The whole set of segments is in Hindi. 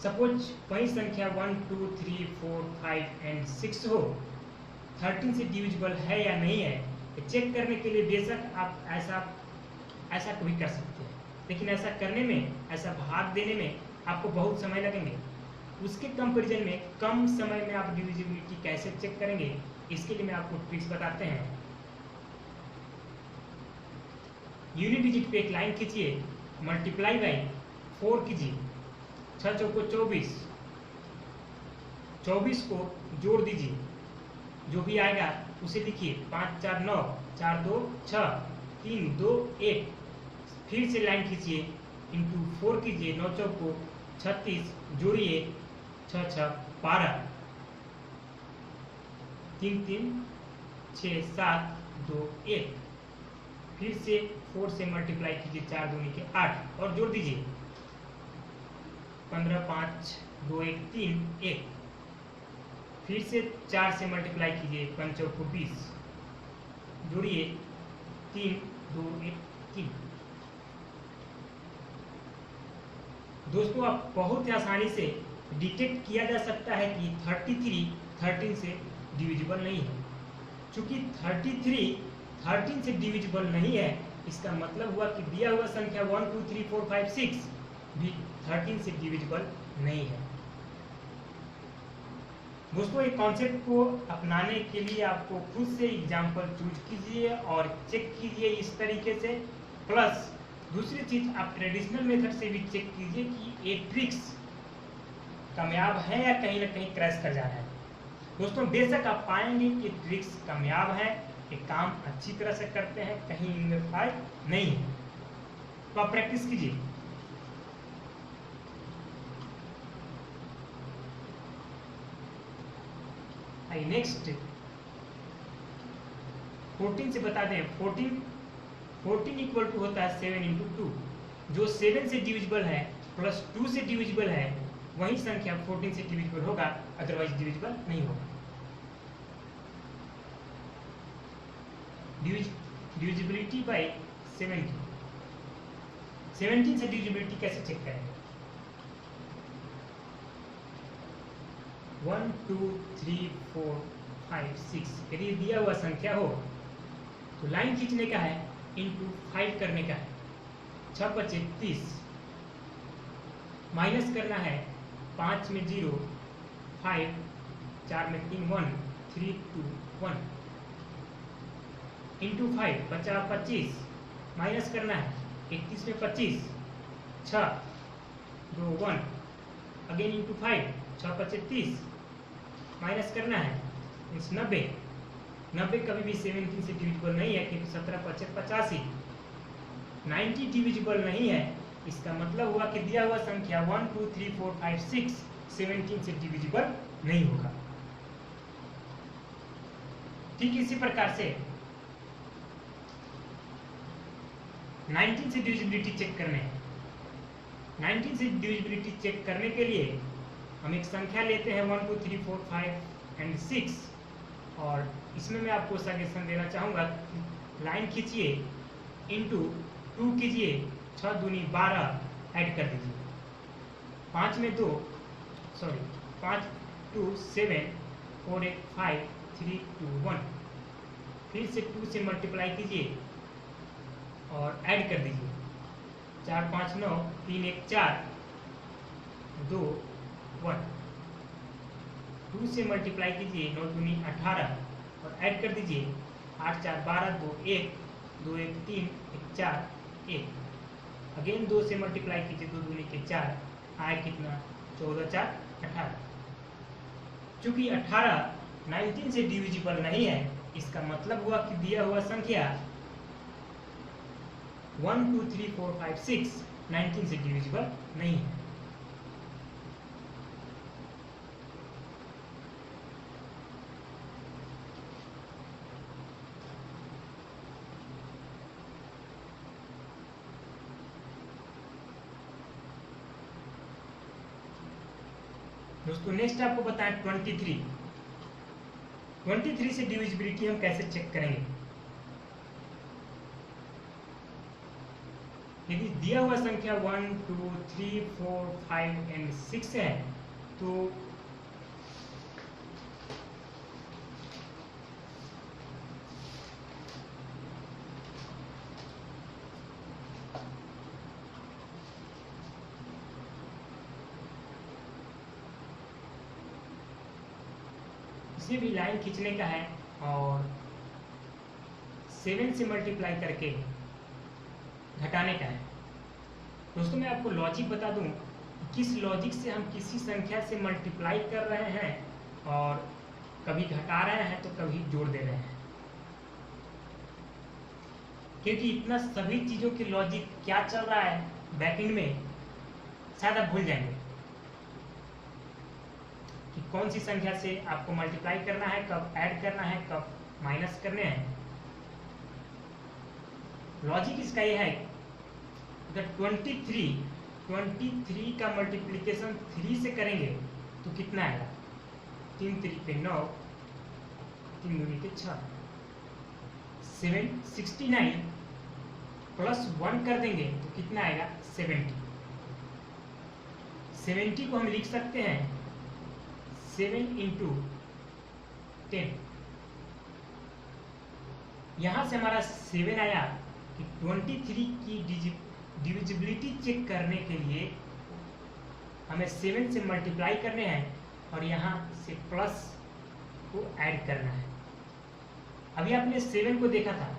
सपोज वही संख्या 1 2 3 4 5 एंड 6 हो, 13 से डिविजिबल है या नहीं है चेक करने के लिए बेशक आप ऐसा भी कर सकते हैं, लेकिन ऐसा करने में, ऐसा भाग देने में आपको बहुत समय लगेंगे। उसके कंपैरिजन में कम समय में आप डिविजिबिलिटी कैसे चेक करेंगे, इसके लिए मैं आपको ट्रिक्स बताते हैं। यूनिट डिजिट पे एक लाइन खींचिए, मल्टीप्लाई बाई 4 कीजिए, 6 चौको 24, 24 को जोड़ दीजिए, जो भी आएगा उसे लिखिए, 5 4 9, 4 2 6, 3 2 1, फिर से लाइन खींचिए, इंटू 4 कीजिए, 9 चौको 36, जोड़िए 6 6 12, 3 3 6 7 2 1, फिर से 4 से मल्टीप्लाई कीजिए, 4 दूनी के 8 और जोड़ दीजिए, 15 5 2 1 3 1, फिर से 4 से मल्टीप्लाई कीजिए, 5 चौको 20, जोड़िए 3 2 1 3। दोस्तों आप बहुत ही आसानी से डिटेक्ट किया जा सकता है कि 33 13 से डिविजिबल नहीं है। चूंकि 33 13 से डिविजिबल नहीं है, इसका मतलब हुआ कि दिया हुआ संख्या 1 2 3 4 5 6 भी 13 से डिविजिबल नहीं है। दोस्तों एक कॉन्सेप्ट को अपनाने के लिए आपको खुद से एग्जाम्पल चूज कीजिए और चेक कीजिए इस तरीके से। प्लस दूसरी चीज, आप ट्रेडिशनल मेथड से भी चेक कीजिए कि ये ट्रिक्स कामयाब है या कहीं ना कहीं क्रैश कर जा रहा है। दोस्तों बेशक आप पाएंगे कि ट्रिक्स कामयाब है, ये काम अच्छी तरह से करते हैं, कहीं इनमें फाल्ट नहीं है, तो आप प्रैक्टिस कीजिए। नेक्स्ट 14 से बता दें, 14 इक्वल टू होता है 7 इंटू 2। जो 7 से डिविजिबल है प्लस 2 से डिविजिबल है, वही संख्या 14 से डिविजिबल होगा, अदरवाइज डिविजिबल नहीं होगा। डिविजिबिलिटी बाय 17 से डिविजिबिलिटी कैसे चेक करेंगे? 1 2 3 4 5 6 यदि दिया हुआ संख्या हो तो लाइन खींचने का है, इंटू 5 करने का है, 6 5 30, माइनस करना है, 5 में 0, 5, 4 में 3 1, 3 2 1, इंटू 5 बचा 25, माइनस करना है, 31 में 25, 6 2 1, अगेन इंटू 5, 6 5 30, माइनस करना है, 90 कभी भी 17 से डिविजिबल नहीं है, क्योंकि 17 5 85, 90 डिविजिबल नहीं है। इसका मतलब हुआ कि दिया हुआ संख्या 1 2 3 4 5 6 17 से डिविजिबल नहीं होगा। ठीक इसी प्रकार से 19 से डिविजिबिलिटी चेक करने हैं। 19 से डिविजिबिलिटी चेक करने के लिए हम एक संख्या लेते हैं 1 2 3 4 5 एंड 6, और इसमें मैं आपको सजेशन देना चाहूँगा, लाइन खींचिए, इंटू 2 कीजिए, 6 दूनी 12 ऐड कर दीजिए, 5 में 2 सॉरी 5 2 7 4 1 5 3 2 1, फिर से 2 से मल्टीप्लाई कीजिए और ऐड कर दीजिए, 4 5 9 3 1 4 2 1, 2 से मल्टीप्लाई कीजिए, 9 दूनी 18 और ऐड कर दीजिए, 8 4 12 2 1 2 1 3 1 4 1, अगेन 2 से मल्टीप्लाई कीजिए, 2 दूनी के 4, आए कितना 14 4 18। चूंकि 18 19 से डिविजिबल नहीं है, इसका मतलब हुआ कि दिया हुआ संख्या 1 2 3 4 5 6 19 से डिविजिबल नहीं है। दोस्तों नेक्स्ट आपको बताएं 23 से डिविजिबिलिटी हम कैसे चेक करेंगे? यदि दिया हुआ संख्या 1 2 3 4 5 एंड 6 है तो इसे भी लाइन खींचने का है और 7 से मल्टीप्लाई करके घटाने का है। दोस्तों मैं आपको लॉजिक बता दूं कि किस लॉजिक से हम किसी संख्या से मल्टीप्लाई कर रहे हैं और कभी घटा रहे हैं तो कभी जोड़ दे रहे हैं, क्योंकि इतना सभी चीज़ों की लॉजिक क्या चल रहा है बैकएंड में शायद आप भूल जाएंगे कि कौन सी संख्या से आपको मल्टीप्लाई करना है, कब ऐड करना है, कब माइनस करने हैं। लॉजिक इसका यह है अगर 23 का मल्टीप्लिकेशन 3 से करेंगे तो कितना आएगा, 3 3 पे 9, 3 दूनी पे 6, 69 प्लस 1 कर देंगे तो कितना आएगा 70 को हम लिख सकते हैं 7 इंटू 10। यहां से हमारा 7 आया कि 23 की डिविजिबिलिटी चेक करने के लिए हमें 7 से मल्टीप्लाई करने हैं और यहाँ से प्लस को ऐड करना है। अभी आपने 7 को देखा था,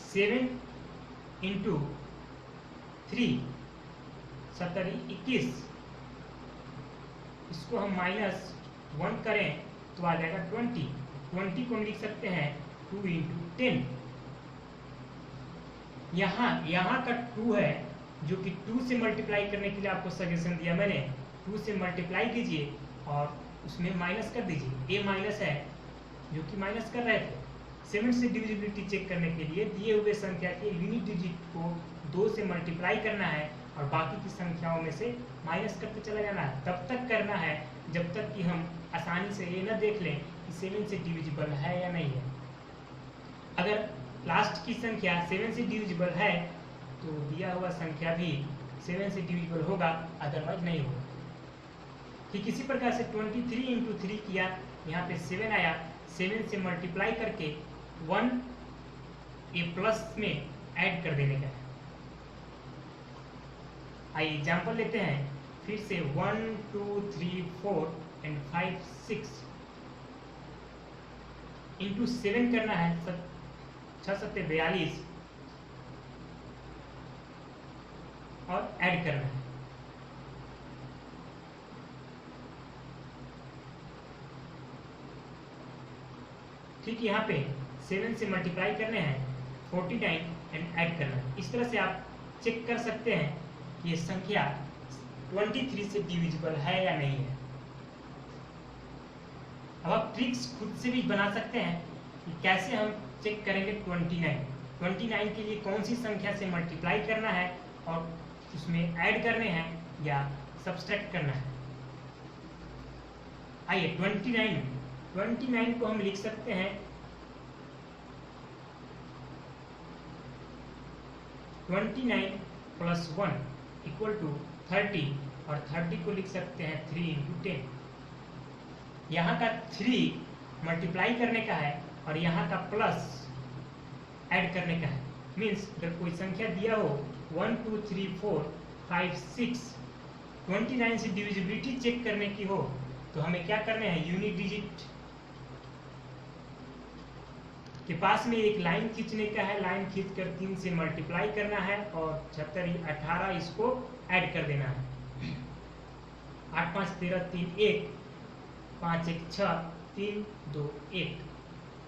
7 इंटू 3 70 21, इसको हम -1 करें तो आ जाएगा 20 को हम लिख सकते हैं 2 इंटू 10। यहाँ का 2 है जो कि 2 से मल्टीप्लाई करने के लिए आपको सजेशन दिया मैंने, 2 से मल्टीप्लाई कीजिए और उसमें माइनस कर दीजिए। ए माइनस है जो कि माइनस कर रहे थे। 7 से डिविजिबिलिटी चेक करने के लिए दिए हुए संख्या के यूनिट डिजिट को 2 से मल्टीप्लाई करना है और बाकी की संख्याओं में से माइनस करते चला जाना है। तब तक करना है जब तक कि हम आसानी से ये न देख लें कि 7 से डिविजिबल है या नहीं है। अगर लास्ट की संख्या 7 से डिविजिबल है तो दिया हुआ संख्या भी 7 से डिविजिबल होगा, अदरवाइज नहीं होगा। ठीक इसी प्रकार से 23 इंटू 3 किया, यहाँ पे 7 आया, 7 से मल्टीप्लाई करके 1 ए प्लस में ऐड कर देने का है। आइए एग्जाम्पल लेते हैं फिर से 1 2 3 4 एंड 5 6 इंटू 7 करना है, 6 7 42 और ऐड करना है। ठीक यहाँ पे 7 से मल्टीप्लाई करने हैं 49 एंड ऐड करना है। इस तरह से आप चेक कर सकते हैं कि ये संख्या 23 से डिविजिबल है या नहीं है। अब आप ट्रिक्स खुद से भी बना सकते हैं कि कैसे हम चेक करेंगे 29 के लिए कौन सी संख्या से मल्टीप्लाई करना है और उसमें ऐड करने हैं या सब्सट्रैक्ट करना है। आइए 29 को हम लिख सकते हैं 29 प्लस 1 इक्वल टू 30 और 30 को लिख सकते हैं 3 इंटू 10। यहाँ का 3 मल्टीप्लाई करने का है और यहाँ का प्लस ऐड करने का है। मीन्स अगर कोई संख्या दिया हो 1 2 3 4 5 6, 29 से डिविजिबिलिटी चेक करने की हो तो हमें क्या करने हैं, यूनिट डिजिट के पास में एक लाइन खींचने का है। लाइन खींचकर 3 से मल्टीप्लाई करना है और 76 18 इसको ऐड कर देना है। 8 5 13 3 1 5 1 6 3 2 1।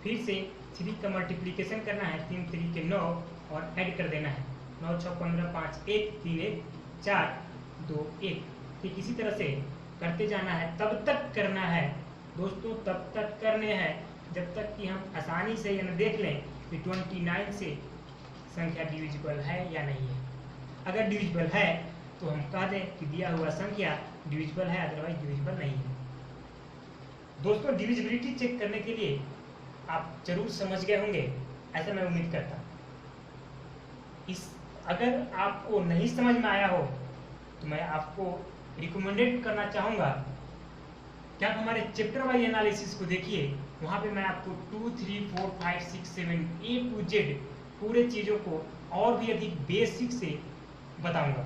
फिर से 3 का मल्टीप्लिकेशन करना है, 3 3 के 9 और ऐड कर देना है। 9 6 15 5 1 3 1 4 2 1। ठीक इसी तरह से करते जाना है। तब तक करना है दोस्तों, तब तक करने हैं जब तक कि हम आसानी से यह देख लें कि 29 से संख्या डिविजिबल है या नहीं है। अगर डिविजिबल है तो हम कह दें कि दिया हुआ संख्या डिविजिबल है, अदरवाइज डिविजिबल नहीं है। दोस्तों डिविजिबिलिटी चेक करने के लिए आप जरूर समझ गए होंगे, ऐसा मैं उम्मीद करता हूँ। इस अगर आपको नहीं समझ में आया हो तो मैं आपको रिकमेंडेड करना चाहूँगा कि आप हमारे चैप्टर वाइज एनालिसिस को देखिए। वहाँ पे मैं आपको 2, 3, 4, 5, 6, 7 A to Z पूरे चीज़ों को और भी अधिक बेसिक से बताऊँगा।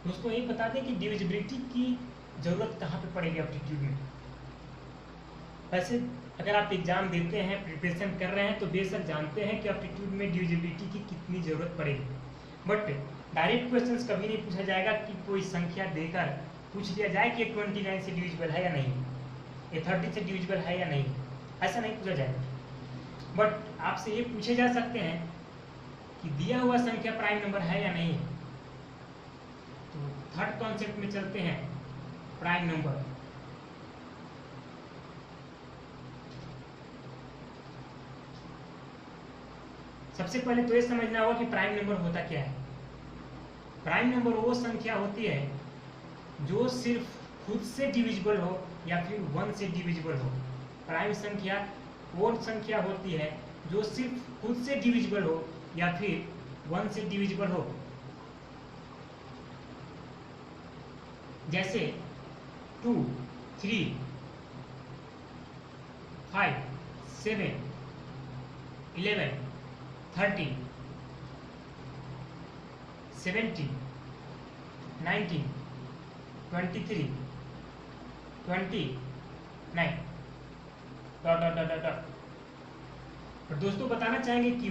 दोस्तों ये बता दें कि डिविजिबिलिटी की ज़रूरत कहाँ पे पड़ेगी एप्टीट्यूड में। वैसे अगर आप एग्जाम देते हैं, प्रिपरेशन कर रहे हैं तो बेशक जानते हैं कि एप्टीट्यूड में डिविजिबिलिटी की कितनी ज़रूरत पड़ेगी, बट डायरेक्ट क्वेश्चंस कभी नहीं पूछा जाएगा कि कोई संख्या देकर पूछ लिया जाए कि 29 से डिविजिबल है या नहीं, ये 30 से डिविजिबल है या नहीं, ऐसा नहीं पूछा जाएगा। बट आपसे ये पूछे जा सकते हैं कि दिया हुआ संख्या प्राइम नंबर है या नहीं है। तो थर्ड कॉन्सेप्ट में चलते हैं, प्राइम नंबर। सबसे पहले तो ये समझना होगा कि प्राइम नंबर होता क्या है। प्राइम नंबर वो संख्या होती है जो सिर्फ खुद से डिविजिबल हो या फिर 1 से डिविजिबल हो। प्राइम संख्या वो संख्या होती है जो सिर्फ खुद से डिविजिबल हो या फिर 1 से डिविजिबल हो। जैसे 2, 3, 5, 7, 11, 13, 17, 19, 23, 29 डॉट। और दोस्तों बताना चाहेंगे कि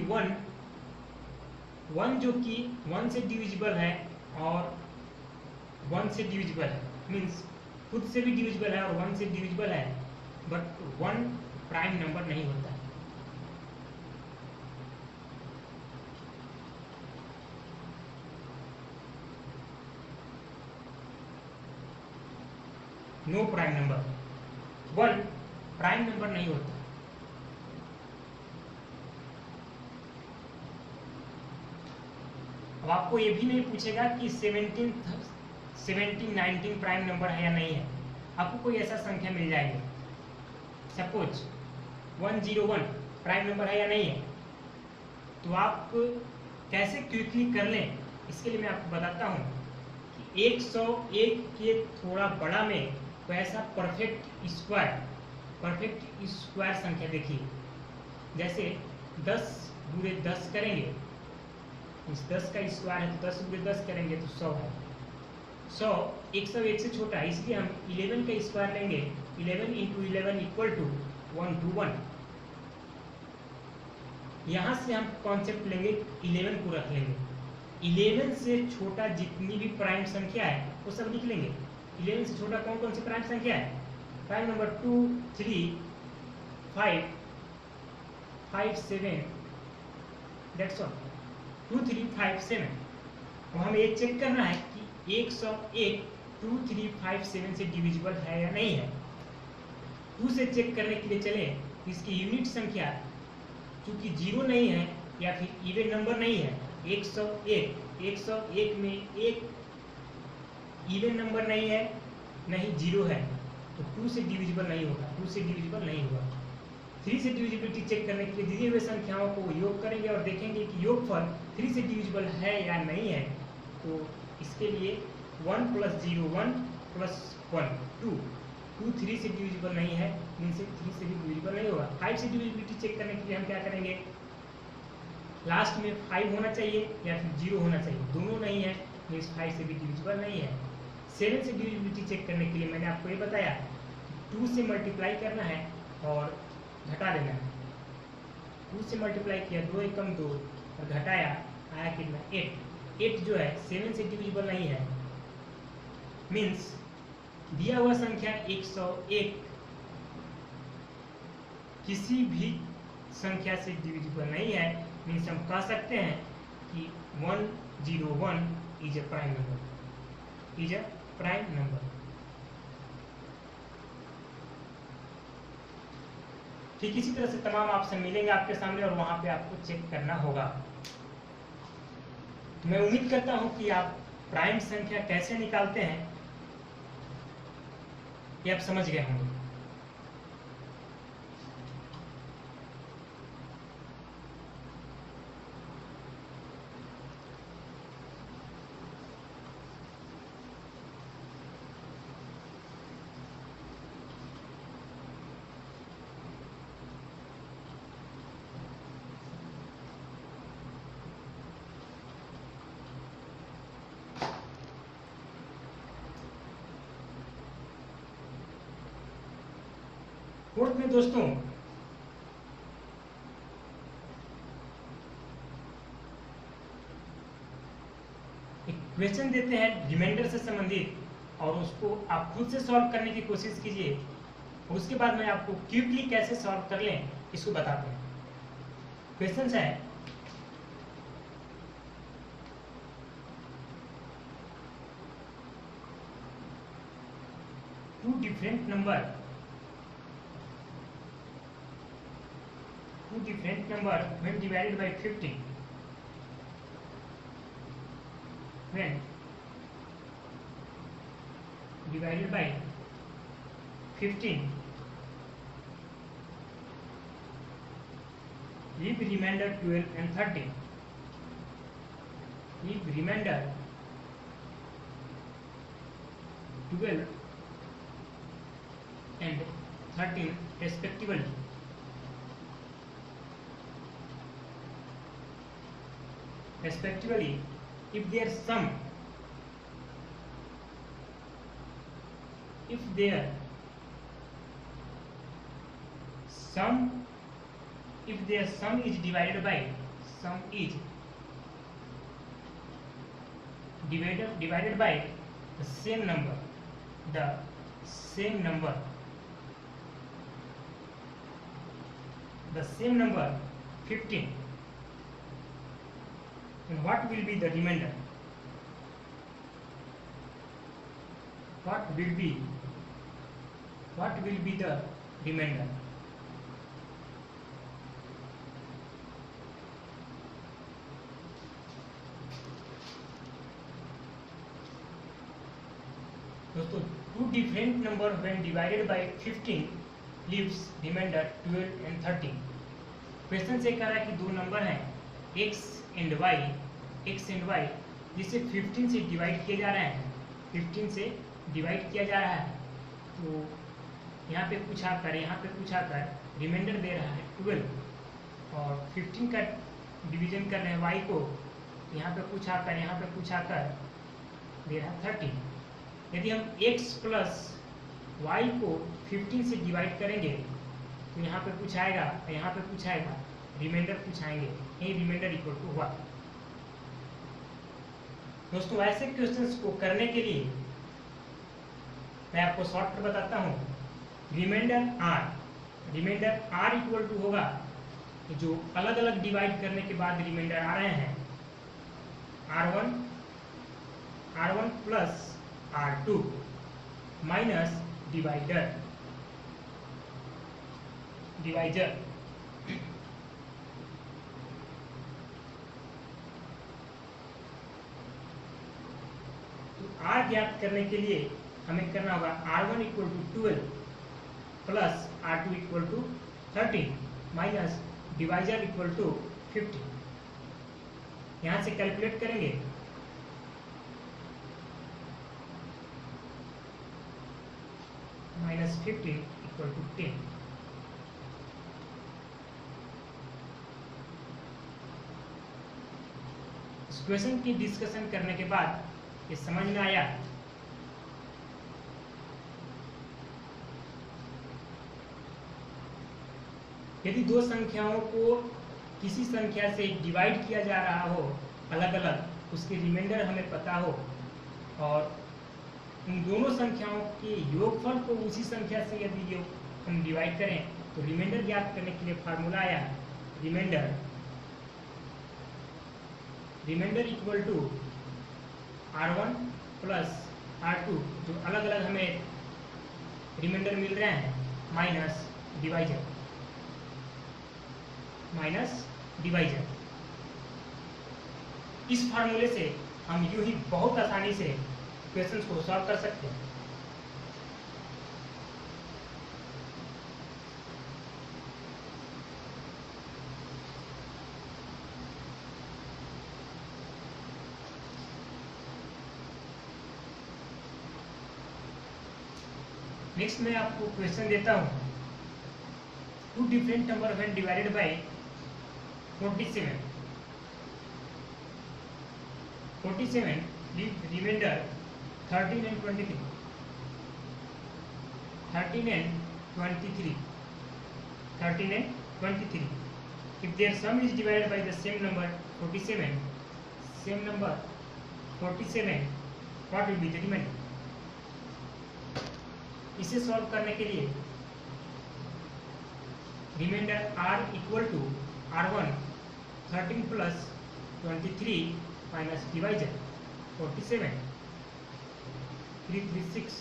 1 जो कि 1 से डिविजिबल है और 1 से डिविजिबल है, मीन्स खुद से भी डिविजिबल है और 1 से डिविजिबल है, बट 1 प्राइम नंबर नहीं होता है। No prime number, 1 prime number नहीं होता। अब आपको ये भी नहीं पूछेगा कि 17, 19 प्राइम नंबर है या नहीं है। आपको कोई ऐसा संख्या मिल जाएगी, सपोज 101 प्राइम नंबर है या नहीं है, तो आप कैसे क्विकली कर लें इसके लिए मैं आपको बताता हूँ कि 101 के थोड़ा बड़ा में कोई ऐसा परफेक्ट स्क्वायर संख्या देखिए। जैसे 10 गुणे 10 करेंगे, इस 10 का स्क्वायर है तो 10 गुणे 10 करेंगे तो 100 है। 100 101 से छोटा है, इसलिए हम 11 का स्क्वायर लेंगे। 11 इंटू 11 इक्वल टू 121। यहाँ से हम कॉन्सेप्ट लेंगे, 11 को रख लेंगे। 11 से छोटा जितनी भी प्राइम संख्या है वो सब लिख लेंगे। 11 से छोटा कौन कौन सी प्राइम संख्या है? Prime number 2, 3, 5, 7, that's all. 2, 3, 5, 7। और हमें ये चेक करना है कि 101 2, 3, 5, 7 से डिविजिबल है या नहीं है। 2 से चेक करने के लिए चले, इसकी यूनिट संख्या चूंकि 0 नहीं है या फिर इवन नंबर नहीं है, 101 में एक इवन नंबर नहीं है, नहीं 0 है, तो 2 से डिविजिबल नहीं होगा। 2 से डिविजिबल नहीं होगा। 3 से डिविजिबिलिटी चेक करने के लिए दिए हुए संख्याओं को योग करेंगे और देखेंगे कि योगफल 3 से डिविजिबल है या नहीं है। तो इसके लिए 1 + 0 1 + 1 2। 2 3 से डिविजिबल नहीं है, मीन से 3 से भी डिविजिबल नहीं होगा। 5 से डिविजिबिलिटी चेक करने के लिए हम क्या करेंगे, लास्ट में 5 होना चाहिए या फिर 0 होना चाहिए, दोनों नहीं है, मीन्स 5 से भी डिविजिबल नहीं है। 7 से डिविजिबिलिटी चेक करने के लिए मैंने आपको ये बताया 2 से मल्टीप्लाई करना है और घटा देना है। 2 से मल्टीप्लाई किया, 2 एकम 2 और घटाया, आया कितना 8। 8 जो है 7 से डिविजिबल नहीं है, मीन्स दिया हुआ संख्या 101 किसी भी संख्या से डिविजिबल नहीं है। मीन्स हम कह सकते हैं कि 101 is a prime number, is a prime number. ठीक इसी तरह से तमाम ऑप्शन मिलेंगे आपके सामने और वहां पे आपको चेक करना होगा। मैं उम्मीद करता हूं कि आप प्राइम संख्या कैसे निकालते हैं ये आप समझ गए होंगे। फोर्थ में दोस्तों एक क्वेश्चन देते हैं रिमाइंडर से संबंधित और उसको आप खुद से सॉल्व करने की कोशिश कीजिए। उसके बाद मैं आपको क्विकली कैसे सॉल्व कर लें इसको बताते हैं। क्वेश्चन है two different number when divided by 50, when divided by 15 leave remainder 12 and 13, leave remainder 12 and 13 respectively. Respectively, if their sum is divided by the same number 15, then what will be the remainder? What will be the remainder? दोस्तों two different number when divided by 15 leaves remainder 12 and 13। Question से कह रहा है कि दो नंबर हैं x एंड y जिसे 15 से डिवाइड किया जा रहा है, 15 से डिवाइड किया जा रहा है। तो यहाँ पे कुछ आकर रिमाइंडर दे रहा है 12 और 15 का डिवीजन कर रहे हैं y को, यहाँ पे कुछ आकर दे रहा है 13। यदि हम x प्लस y को 15 से डिवाइड करेंगे तो यहाँ पे कुछ आएगा, रिमाइंडर कुछ आएंगे, यही रिमाइंडर इक्वल टू 1। दोस्तों ऐसे क्वेश्चंस को करने के लिए मैं आपको शॉर्ट में बताता हूँ। रिमाइंडर r इक्वल टू होगा जो अलग अलग डिवाइड करने के बाद रिमाइंडर आ रहे हैं r1 plus r2 minus divisor. r ज्ञात करने के लिए हमें करना होगा r1 equal to 12 plus r2 equal to 13 minus divisor equal to 50। यहाँ से कैलकुलेट करेंगे -15 इक्वल टू 10। इस क्वेश्चन की डिस्कशन करने के बाद ये समझ में आया यदि दो संख्याओं को किसी संख्या से डिवाइड किया जा रहा हो अलग अलग, उसके रिमाइंडर हमें पता हो और उन दोनों संख्याओं के योगफल को उसी संख्या से यदि हम डिवाइड करें तो रिमाइंडर ज्ञात करने के लिए फार्मूला आया reminder equal to r1 plus r2 जो अलग अलग हमें रिमाइंडर मिल रहे हैं माइनस डिवाइजर। इस फार्मूले से हम यूं ही बहुत आसानी से क्वेश्चंस को सॉल्व कर सकते हैं। नेक्स्ट मैं आपको क्वेश्चन देता हूं, two different number when divided by 47 leave remainder 13 and 23 13 and 23 13 and 23 if their sum is divided by the same number 47 what will be the remainder। इसे सॉल्व करने के लिए reminder r equal to r1 13 plus 23 minus divisor 47 336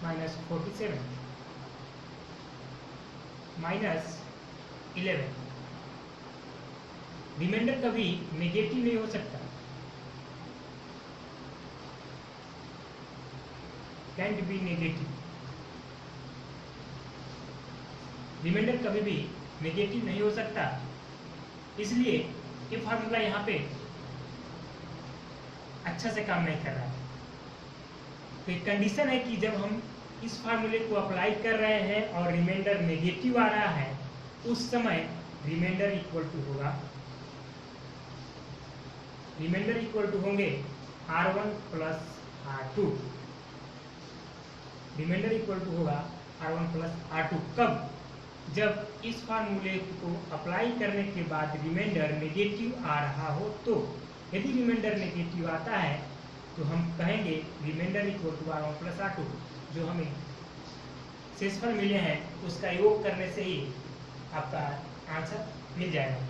minus 47 minus 11। Reminder कभी नेगेटिव नहीं हो सकता, कैंट बी नेगेटिव। रिमाइंडर कभी भी नेगेटिव नहीं हो सकता, इसलिए ये फार्मूला यहाँ पे अच्छा से काम नहीं कर रहा है। तो एक कंडीशन है कि जब हम इस फार्मूले को अप्लाई कर रहे हैं और रिमाइंडर नेगेटिव आ रहा है, उस समय रिमाइंडर इक्वल टू होंगे r1 plus r2। Reminder equal to होगा r1 प्लस r2। कब? जब इस फार्मूले को अप्लाई करने के बाद रिमाइंडर नेगेटिव आ रहा हो। तो यदि रिमाइंडर नेगेटिव आता है तो हम कहेंगे reminder equal to r1 plus r2। जो हमें शेषफल मिले हैं उसका योग करने से ही आपका आंसर मिल जाएगा।